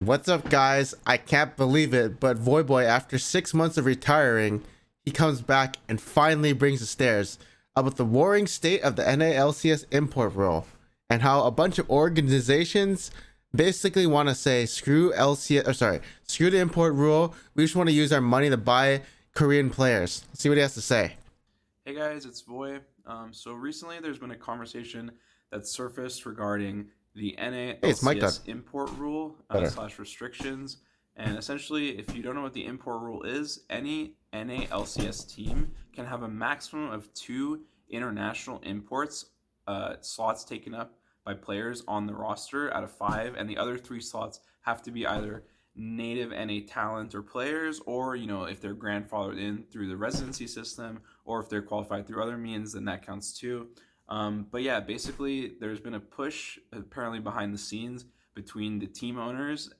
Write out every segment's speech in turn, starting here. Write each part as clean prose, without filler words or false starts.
What's up, guys? I can't believe it, but Voyboy, after 6 months of retiring, he comes back and finally brings the stairs about the warring state of the NALCS import rule and how a bunch of organizations basically want to say screw LCS, or sorry, screw the import rule. We just want to use our money to buy Korean players. Let's see what he has to say. Hey guys, it's Voy. So recently there's been a conversation that surfaced regarding the Hey, it's Mike Dog. NALCS import rule Better. slash restrictions. And essentially, if you don't know what the import rule is, any NALCS team can have a maximum of two international imports slots taken up by players on the roster out of five, and the other three slots have to be either native NA talent or players, or if they're grandfathered in through the residency system, or if they're qualified through other means, then that counts too. But yeah, basically, there's been a push apparently behind the scenes between the team owners,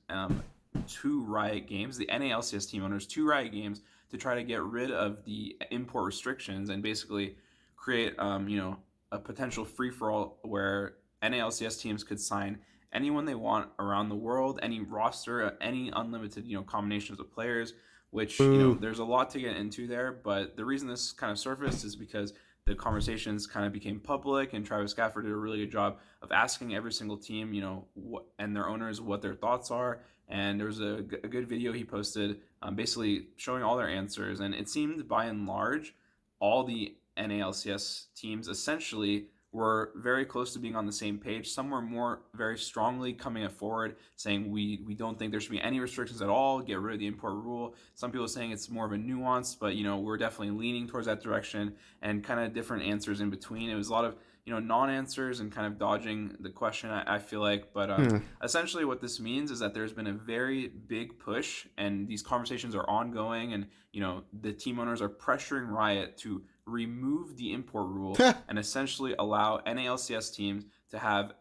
two Riot Games, the NALCS team owners, two Riot Games, to try to get rid of the import restrictions and basically create, a potential free for all where NALCS teams could sign anyone they want around the world, any roster, any unlimited, combinations of players, which, Boo. there's a lot to get into there. But the reason this kind of surfaced is because the conversations kind of became public, and Travis Gafford did a really good job of asking every single team, and their owners what their thoughts are. And there was a good video he posted, basically showing all their answers. And it seemed by and large, all the NALCS teams essentially were very close to being on the same page. Some were more very strongly coming forward, saying we don't think there should be any restrictions at all. Get rid of the import rule. Some people saying it's more of a nuance, but we're definitely leaning towards that direction, and kind of different answers in between. It was a lot of non-answers and kind of dodging the question. I feel like, but Hmm. essentially what this means is that there's been a very big push, and these conversations are ongoing, and the team owners are pressuring Riot to remove the import rule and essentially allow NALCS teams to have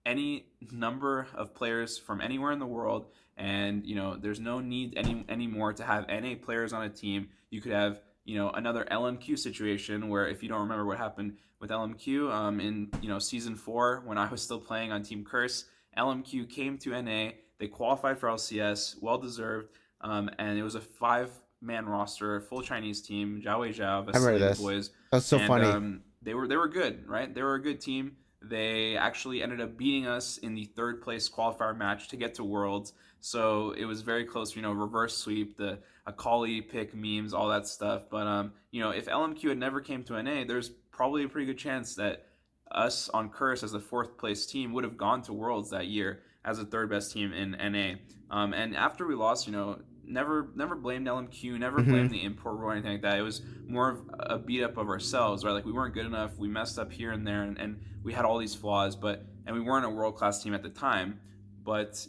any number of players from anywhere in the world. And there's no need anymore to have NA players on a team. You could have another LMQ situation where, if you don't remember what happened with LMQ in season 4, when I was still playing on Team Curse, LMQ came to NA. They qualified for LCS, well deserved, and it was a 5-man roster, full Chinese team: Zhao Wei Zhao, I remember Vasily, the this. boys. That's so And funny. they were good, right? They were a good team. They actually ended up beating us in the third place qualifier match to get to Worlds. So it was very close, reverse sweep, the Akali pick memes, all that stuff. But if LMQ had never came to NA, there's probably a pretty good chance that us on Curse as the fourth place team would have gone to Worlds that year as the third best team in NA. And after we lost, never blamed LMQ, never Hmm. blamed the import rule or anything like that. It was more of a beat up of ourselves, right? Like, we weren't good enough, we messed up here and there, and we had all these flaws, and we weren't a world class team at the time. But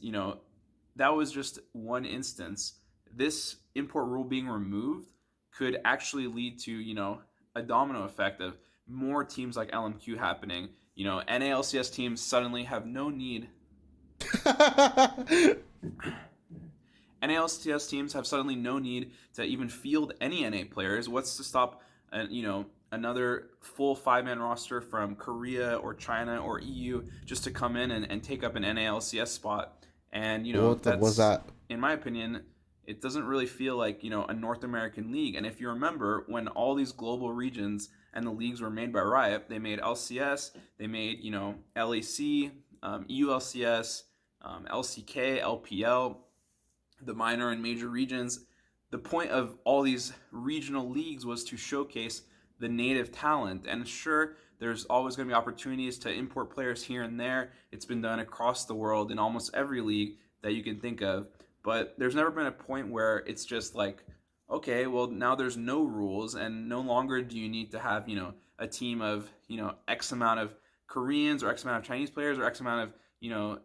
that was just one instance. This import rule being removed could actually lead to a domino effect of more teams like LMQ happening. NALCS teams suddenly have no need. NALCS teams have suddenly no need to even field any NA players. What's to stop, another full 5-man roster from Korea or China or EU just to come in and take up an NALCS spot? And What the was that's, that? in my opinion, it doesn't really feel like a North American league. And if you remember, when all these global regions and the leagues were made by Riot, they made LCS, they made LEC, EULCS, LCK, LPL, the minor and major regions. The point of all these regional leagues was to showcase the native talent. And sure, there's always going to be opportunities to import players here and there. It's been done across the world in almost every league that you can think of. But there's never been a point where it's just like, okay, well, now there's no rules, and no longer do you need to have, a team of, X amount of Koreans or X amount of Chinese players or X amount of,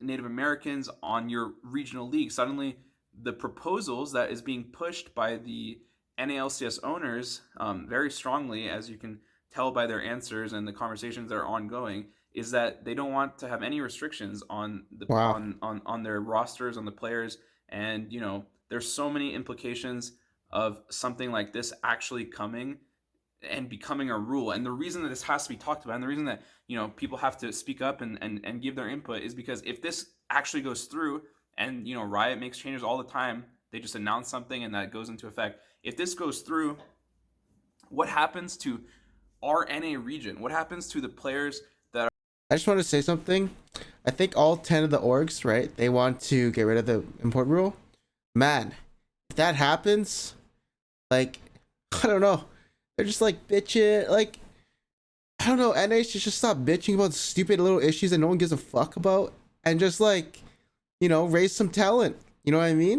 Native Americans on your regional league. Suddenly, the proposals that is being pushed by the NALCS owners, very strongly, as you can tell by their answers and the conversations that are ongoing, is that they don't want to have any restrictions on the Wow. on their rosters, on the players. And there's so many implications of something like this actually coming and becoming a rule. And the reason that this has to be talked about, and the reason that people have to speak up and give their input, is because if this actually goes through And Riot makes changes all the time. They just announce something and that goes into effect. If this goes through, what happens to our NA region? What happens to the players that are... I just want to say something. I think all 10 of the orgs, right? They want to get rid of the import rule. Man, if that happens, like, I don't know. They're just like bitching. Like, I don't know. NA should just stop bitching about stupid little issues that no one gives a fuck about, and just like, raise some talent. You know what I mean?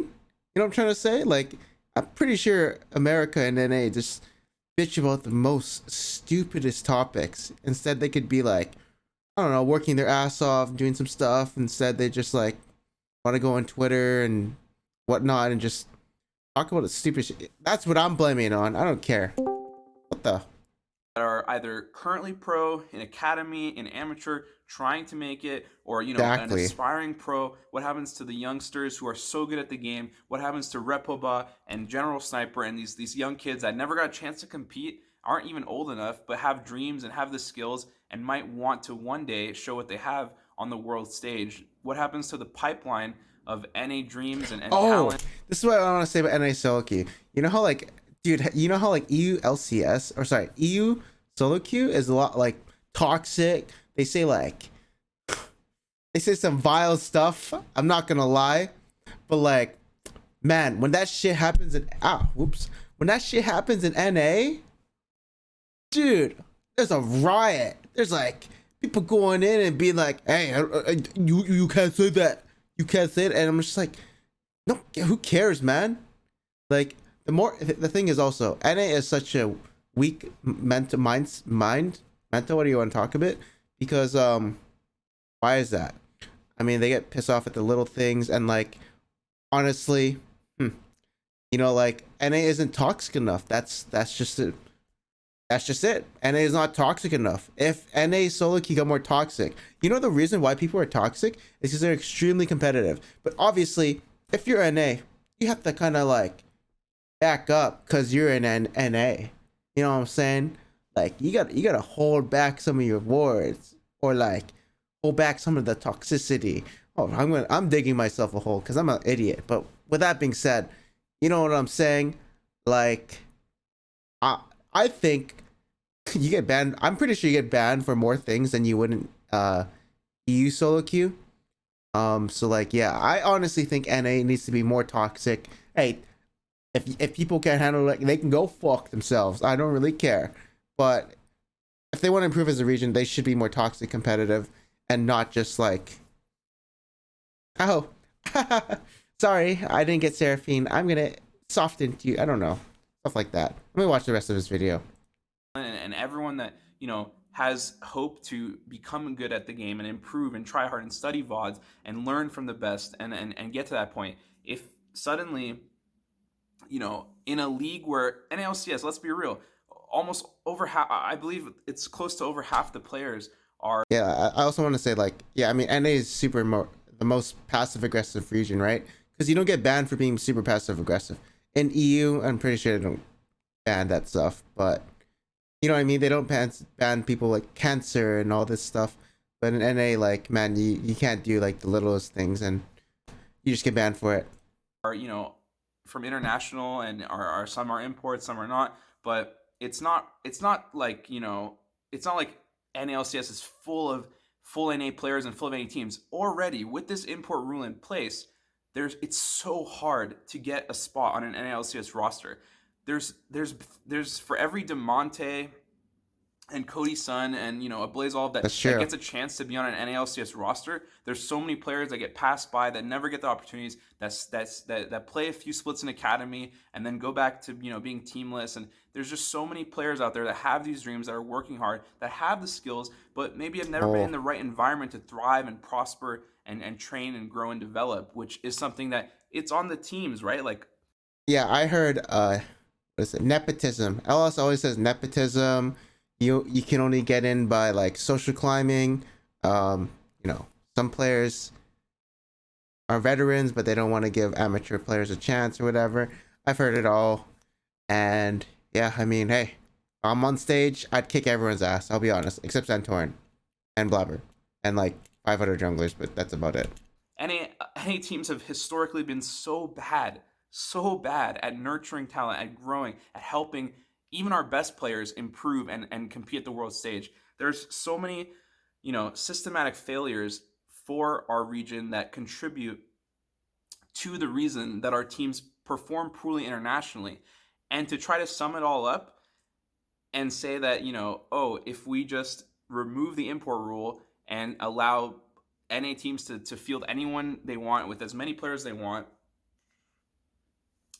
You know what I'm trying to say? Like, I'm pretty sure America and NA just bitch about the most stupidest topics. Instead, they could be like, I don't know, working their ass off, doing some stuff. Instead, they just like want to go on Twitter and whatnot and just talk about the stupid shit. That's what I'm blaming on. I don't care. What the? That are either currently pro, in academy, in amateur, trying to make it, or an aspiring pro. What happens to the youngsters who are so good at the game? What happens to Repoba and General Sniper and these young kids that never got a chance to compete, aren't even old enough, but have dreams and have the skills and might want to one day show what they have on the world stage? What happens to the pipeline of NA dreams and talent? This is what I want to say about NA solo queue. You know how like, dude, you know how like EU LCS, or sorry, EU solo queue is a lot like toxic. They say some vile stuff. I'm not gonna lie, but like, man, when that shit happens in when that shit happens in NA, dude, there's a riot. There's like people going in and being like, hey, you can't say that. You can't say it. And I'm just like, no, who cares, man? Like, the thing is also, NA is such a weak mental, what do you want to talk about? Because why is that? I mean, they get pissed off at the little things, and like, honestly, like, NA isn't toxic enough. That's just it. That's just it. NA is not toxic enough. If NA solo queue got more toxic, the reason why people are toxic is because they're extremely competitive. But obviously, if you're NA, you have to kind of like back up because you're in NA. You know what I'm saying? Like, you gotta hold back some of your words, or like hold back some of the toxicity. Oh, I'm digging myself a hole because I'm an idiot. But with that being said, you know what I'm saying? Like, I think you get banned. I'm pretty sure you get banned for more things than you would in EU solo queue. So like, yeah, I honestly think NA needs to be more toxic. Hey, if people can't handle it, they can go fuck themselves. I don't really care. But if they want to improve as a region, they should be more toxic competitive and not just like, oh, sorry, I didn't get Seraphine. I'm gonna soften to you. I don't know. Stuff like that. Let me watch the rest of this video. And everyone that has hope to become good at the game and improve and try hard and study VODs and learn from the best and get to that point. If suddenly, in a league where NALCS, let's be real, almost over half, I believe it's close to over half the players are. Yeah, I also want to say, like, yeah, I mean, NA is the most passive aggressive region, right? Because you don't get banned for being super passive aggressive. In EU, I'm pretty sure they don't ban that stuff, but you know what I mean? They don't ban people like cancer and all this stuff. But in NA, like, man, you can't do like the littlest things, and you just get banned for it. Are from international, and are some are imports, some are not. But it's not like it's not like NALCS is full NA players and full of NA teams already. With this import rule in place, it's so hard to get a spot on an NALCS roster. There's for every DeMonte and Cody Sun and a Blaze Olive that gets a chance to be on an NALCS roster, there's so many players that get passed by, that never get the opportunities, that play a few splits in academy and then go back to being teamless. And there's just so many players out there that have these dreams, that are working hard, that have the skills, but maybe have never been in the right environment to thrive and prosper and train and grow and develop, which is something that it's on the teams, right? Like, yeah, I heard what is it? Nepotism. LS always says nepotism. You can only get in by like social climbing. Some players are veterans, but they don't want to give amateur players a chance or whatever. I've heard it all, and yeah, I mean, hey, I'm on stage, I'd kick everyone's ass. I'll be honest, except Santorin and Blabber and like 500 junglers, but that's about it. NA NA teams have historically been so bad at nurturing talent, at growing, at helping even our best players improve and compete at the world stage. There's so many, systematic failures for our region that contribute to the reason that our teams perform poorly internationally. And to try to sum it all up and say that, oh, if we just remove the import rule and allow NA teams to field anyone they want with as many players they want,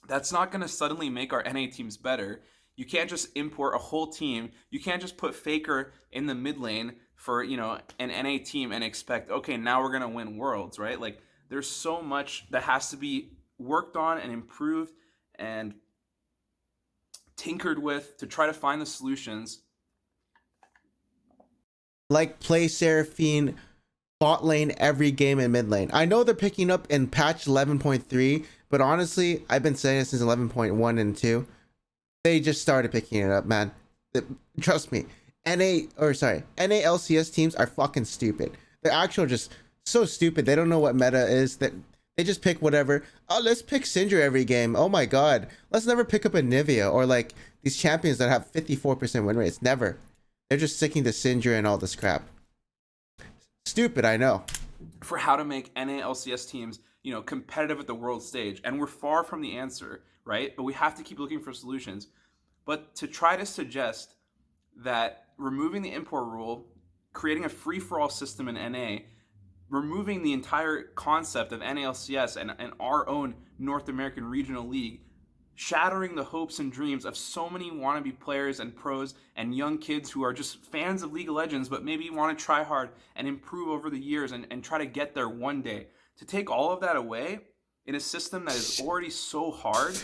that's not going to suddenly make our NA teams better. You can't just import a whole team. You can't just put Faker in the mid lane for, an NA team and expect, okay, now we're going to win worlds, right? Like, there's so much that has to be worked on and improved and tinkered with to try to find the solutions. Like play Seraphine bot lane every game in mid lane. I know they're picking up in patch 11.3, but honestly, I've been saying it since 11.1 and 2. They just started picking it up, man. Trust me. NALCS teams are fucking stupid. They're actual just so stupid. They don't know what meta is. That they just pick whatever. Oh, let's pick Syndra every game. Oh my god. Let's never pick up a Nivea or like these champions that have 54% win rates. Never. They're just sticking to Syndra and all this crap. Stupid, I know. For how to make NALCS teams, competitive at the world stage. And we're far from the answer, right? But we have to keep looking for solutions. But to try to suggest that removing the import rule, creating a free-for-all system in NA, removing the entire concept of NALCS and our own North American regional league, shattering the hopes and dreams of so many wannabe players and pros and young kids who are just fans of League of Legends but maybe want to try hard and improve over the years and try to get there one day. To take all of that away in a system that is already so hard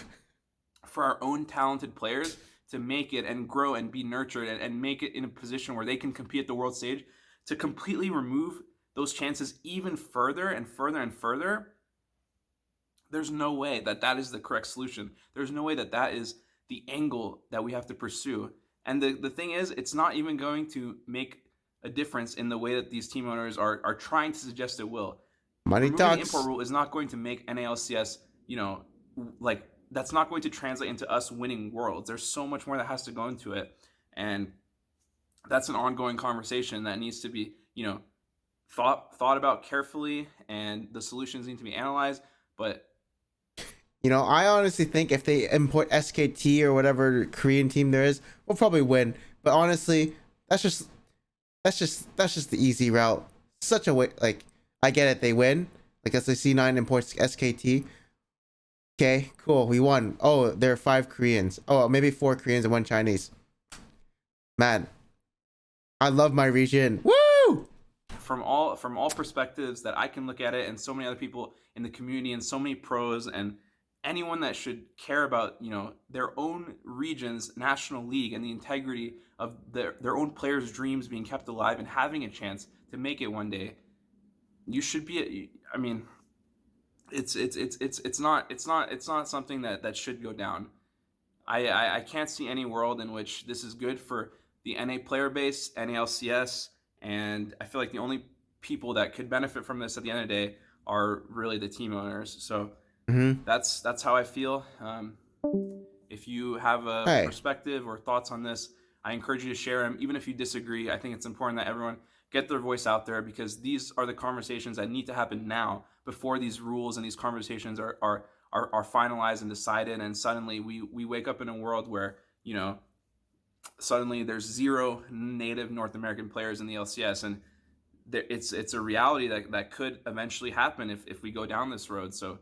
for our own talented players to make it and grow and be nurtured and make it in a position where they can compete at the world stage, to completely remove those chances even further and further and further, there's no way that is the correct solution. There's no way that is the angle that we have to pursue. And the thing is, it's not even going to make a difference in the way that these team owners are trying to suggest it will. Money Removing talks. the import rule is not going to make NALCS, that's not going to translate into us winning worlds. There's so much more that has to go into it. And that's an ongoing conversation that needs to be, thought about carefully, and the solutions need to be analyzed. But I honestly think if they import SKT or whatever Korean team there is, we'll probably win. But honestly, that's just the easy route. Such a way, like, I get it, they win. Like, as C9 imports SKT. Okay, cool, we won. Oh, there are 5 Koreans. Oh, maybe 4 Koreans and 1 Chinese. Man, I love my region. Woo! From all perspectives that I can look at it, and so many other people in the community, and so many pros, and anyone that should care about their own region's national league and the integrity of their own players' dreams being kept alive and having a chance to make it one day, you should be. I mean, it's not something that should go down. I can't see any world in which this is good for the NA player base, NALCS, and I feel like the only people that could benefit from this at the end of the day are really the team owners. So that's how I feel. If you have a perspective or thoughts on this, I encourage you to share them. Even if you disagree, I think it's important that everyone get their voice out there, because these are the conversations that need to happen now before these rules and these conversations are finalized and decided. And suddenly we wake up in a world where, suddenly there's 0 native North American players in the LCS, and it's a reality that could eventually happen if we go down this road. So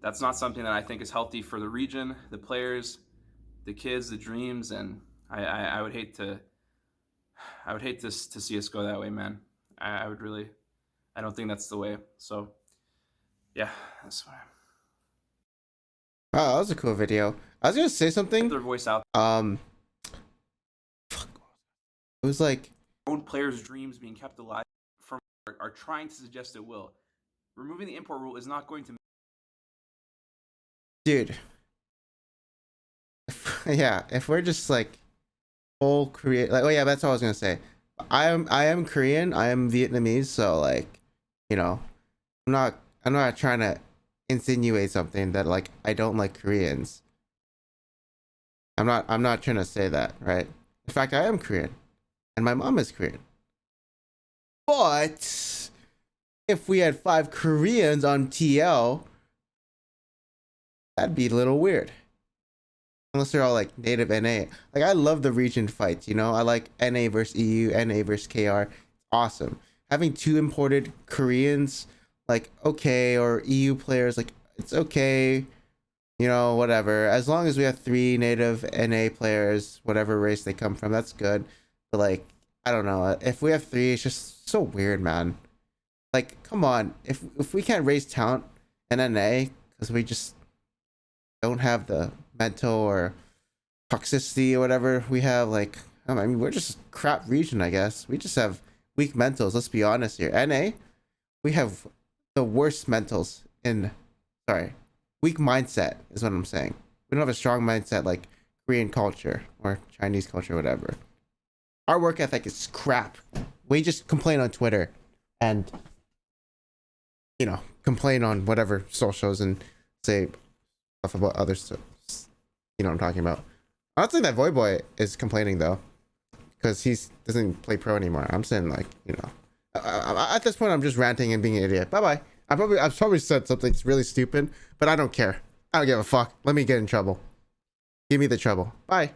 that's not something that I think is healthy for the region, the players, the kids, the dreams, and I would hate to see us go that way, man. I would really, I don't think that's the way. So yeah, that's fine. Wow, that was a cool video. I was gonna say something. Get their voice out. It was like own players' dreams being kept alive from are trying to suggest it will. Removing the import rule is not going to. Dude. Yeah, if we're just like full Korean, like, oh yeah, that's what I was gonna say. I am Korean. I am Vietnamese, so like, I'm not I'm not trying to insinuate something that like I don't like Koreans. I'm not trying to say that, right? In fact, I am Korean, and my mom is Korean. But if we had 5 Koreans on TL, that'd be a little weird. Unless they're all like native NA. Like I love the region fights, you know? I like NA versus EU, NA versus KR. Awesome. Having 2 imported Koreans, like okay, or EU players, like it's okay. You know, whatever. As long as we have 3 native NA players, whatever race they come from, that's good. But like, I don't know. If we have 3, it's just so weird, man. Like, come on. If we can't raise talent in NA because we just don't have the mental or toxicity or whatever we have, like, I mean, we're just a crap region, I guess. We just have weak mentals. Let's be honest here. NA, we have the worst mentals in, sorry, weak mindset is what I'm saying. We don't have a strong mindset like Korean culture or Chinese culture, whatever. Our work ethic is crap. We just complain on Twitter and, you know, complain on whatever socials and say stuff about other stuff. You know what I'm talking about. I don't think that Voyboy is complaining though, because he doesn't play pro anymore. I'm saying like, you know, at this point I'm just ranting and being an idiot. Bye bye. I've probably said something really stupid, but I don't care. I don't give a fuck. Let me get in trouble. Give me the trouble. Bye.